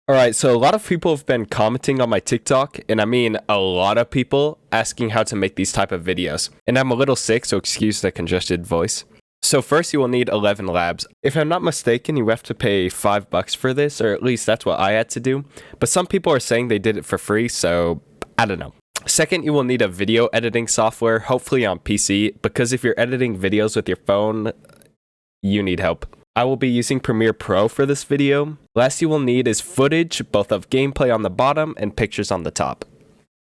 All right, so a lot of people have been commenting on my TikTok, and I mean a lot of people asking how to make these type of videos. And I'm a little sick, so excuse the congested voice. So first you will need ElevenLabs. If I'm not mistaken, you have to pay $5 for this, or at least that's what I had to do. But some people are saying they did it for free, so I don't know. Second, you will need a video editing software, hopefully on PC, because if you're editing videos with your phone, you need help. I will be using Premiere Pro for this video. Last you will need is footage, both of gameplay on the bottom and pictures on the top.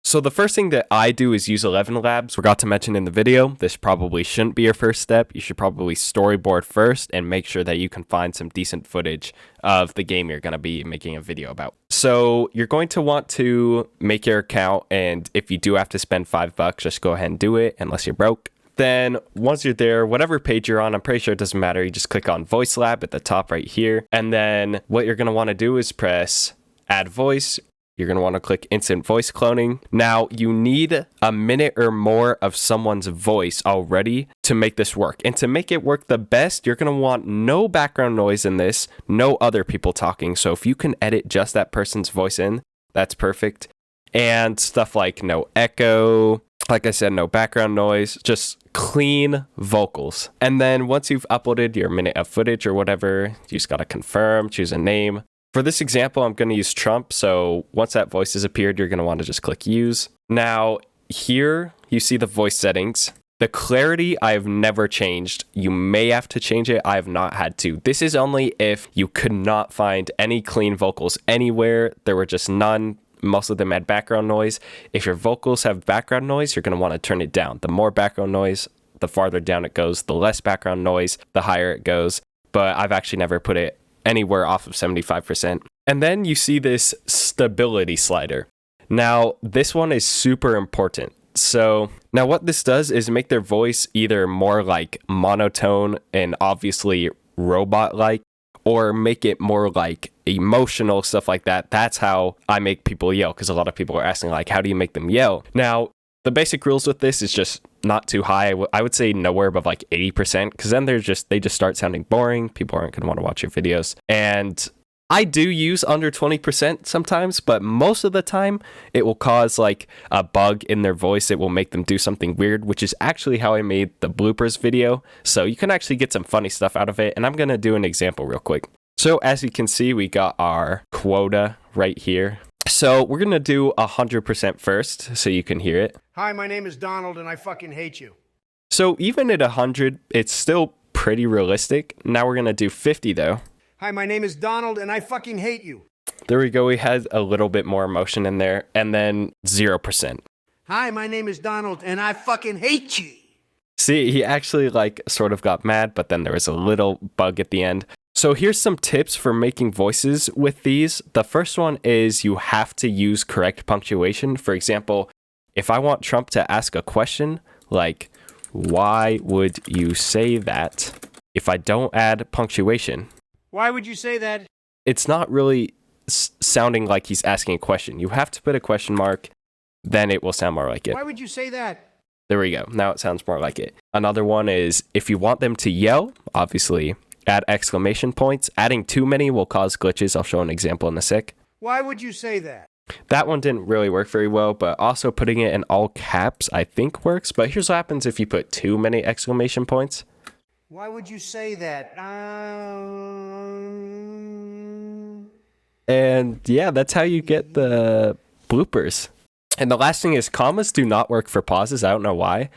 So the first thing that I do is use ElevenLabs. Forgot to mention in the video, this probably shouldn't be your first step. You should probably storyboard first and make sure that you can find some decent footage of the game you're going to be making a video about. So you're going to want to make your account, and if you do have to spend $5, just go ahead and do it unless you're broke. Then once you're there, whatever page you're on, I'm pretty sure it doesn't matter. You just click on Voice Lab at the top right here. And then what you're going to want to do is press Add Voice. You're going to want to click Instant Voice Cloning. Now, you need a minute or more of someone's voice already to make this work. And to make it work the best, you're going to want no background noise in this, no other people talking. So if you can edit just that person's voice in, that's perfect. And stuff like no echo, like I said, no background noise, just clean vocals. And then once you've uploaded your minute of footage or whatever, you just got to confirm, choose a name. For this example, I'm going to use Trump. So once that voice has appeared, you're going to want to just click use. Now here you see the voice settings. The clarity I've never changed. You may have to change it. I have not had to. This is only if you could not find any clean vocals anywhere. There were just none. Most of them had background noise. If your vocals have background noise, you're going to want to turn it down. The more background noise, the farther down it goes. The less background noise, the higher it goes. But I've actually never put it anywhere off of 75%. And then you see this stability slider. Now, this one is super important. So now what this does is make their voice either more like monotone and obviously robot-like, or make it more like emotional, stuff like that. That's how I make people yell, because a lot of people are asking, like, how do you make them yell? Now, the basic rules with this is just not too high. I would say nowhere above like 80%, because then they just start sounding boring. People aren't going to want to watch your videos. And I do use under 20% sometimes, but most of the time it will cause like a bug in their voice. It will make them do something weird, which is actually how I made the bloopers video. So you can actually get some funny stuff out of it. And I'm going to do an example real quick. So as you can see, we got our quota right here. So we're going to do 100% first so you can hear it. Hi, my name is Donald and I fucking hate you. So even at 100, it's still pretty realistic. Now we're going to do 50 though. Hi, my name is Donald and I fucking hate you. There we go. We had a little bit more emotion in there. And then 0%. Hi, my name is Donald and I fucking hate you. See, he actually like sort of got mad, but then there was a little bug at the end. So here's some tips for making voices with these. The first one is you have to use correct punctuation. For example, if I want Trump to ask a question like, why would you say that? If I don't add punctuation, why would you say that? It's not really sounding like he's asking a question. You have to put a question mark, then it will sound more like it. Why would you say that? There we go. Now it sounds more like it. Another one is if you want them to yell, obviously, add exclamation points. Adding too many will cause glitches. I'll show an example in a sec. Why would you say that? That one didn't really work very well, but also putting it in all caps, I think works. But here's what happens if you put too many exclamation points. Why would you say that? And yeah, that's how you get the bloopers. And the last thing is commas do not work for pauses. I don't know why.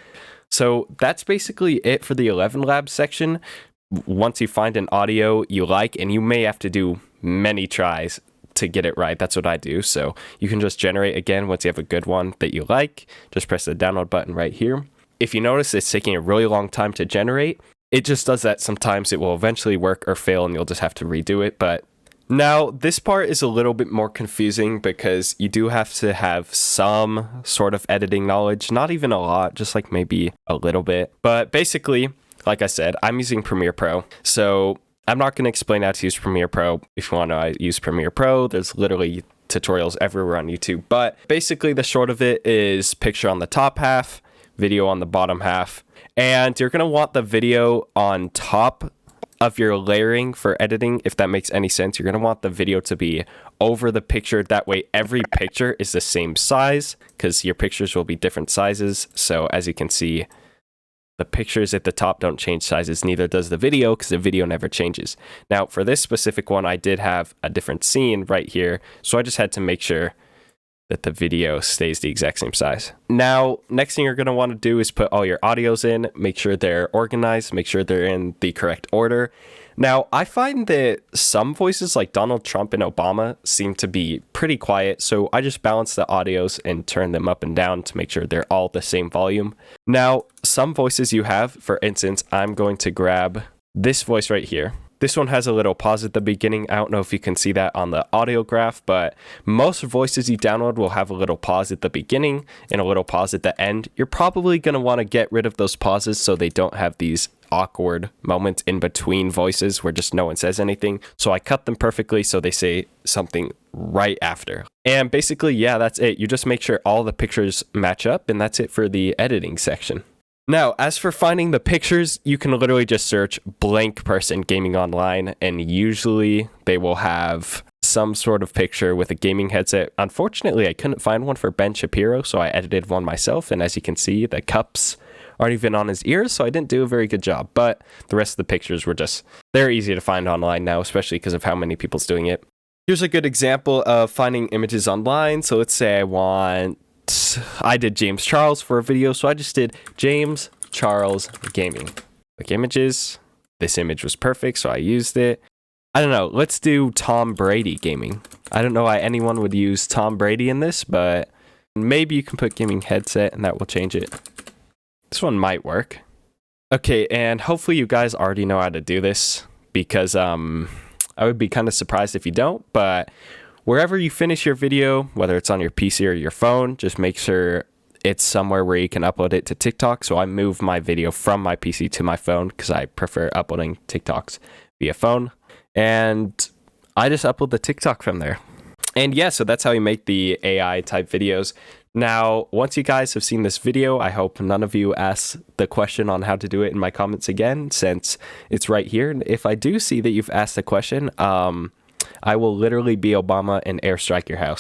So that's basically it for the ElevenLabs section. Once you find an audio you like, and you may have to do many tries to get it right. That's what I do. So you can just generate again once you have a good one that you like. Just press the download button right here. If you notice it's taking a really long time to generate, it just does that. Sometimes it will eventually work or fail and you'll just have to redo it. But now this part is a little bit more confusing because you do have to have some sort of editing knowledge. Not even a lot, just like maybe a little bit. But basically, like I said, I'm using Premiere Pro. So I'm not going to explain how to use Premiere Pro. If you want to use Premiere Pro, there's literally tutorials everywhere on YouTube. But basically the short of it is picture on the top half, video on the bottom half. And you're going to want the video on top of your layering for editing, if that makes any sense. You're going to want the video to be over the picture. That way every picture is the same size, because your pictures will be different sizes. So as you can see, the pictures at the top don't change sizes, neither does the video, because the video never changes. Now for this specific one, I did have a different scene right here, so I just had to make sure that the video stays the exact same size. Now, next thing you're going to want to do is put all your audios in, make sure they're organized, make sure they're in the correct order. Now, I find that some voices like Donald Trump and Obama seem to be pretty quiet, so I just balance the audios and turn them up and down to make sure they're all the same volume. Now, some voices you have, for instance, I'm going to grab this voice right here. This one has a little pause at the beginning. I don't know if you can see that on the audio graph, but most voices you download will have a little pause at the beginning and a little pause at the end. You're probably going to want to get rid of those pauses so they don't have these awkward moments in between voices where just no one says anything. So I cut them perfectly so they say something right after. And basically, yeah, that's it. You just make sure all the pictures match up, and that's it for the editing section. Now, as for finding the pictures, you can literally just search blank person gaming online, and usually they will have some sort of picture with a gaming headset. Unfortunately, I couldn't find one for Ben Shapiro, so I edited one myself, and as you can see, the cups aren't even on his ears, so I didn't do a very good job. But the rest of the pictures were they're easy to find online now, especially because of how many people's doing it. Here's a good example of finding images online. So let's say I did James Charles for a video, so I just did James Charles Gaming. Click images. This image was perfect, so I used it. I don't know, let's do Tom Brady Gaming. I don't know why anyone would use Tom Brady in this, but maybe you can put gaming headset and that will change it. This one might work. Okay, and hopefully you guys already know how to do this, because I would be kind of surprised if you don't, but wherever you finish your video, whether it's on your PC or your phone, just make sure it's somewhere where you can upload it to TikTok. So I moved my video from my PC to my phone because I prefer uploading TikToks via phone. And I just upload the TikTok from there. And yeah, so that's how you make the AI type videos. Now, once you guys have seen this video, I hope none of you ask the question on how to do it in my comments again, since it's right here. And if I do see that you've asked the question, I will literally be Obama and airstrike your house.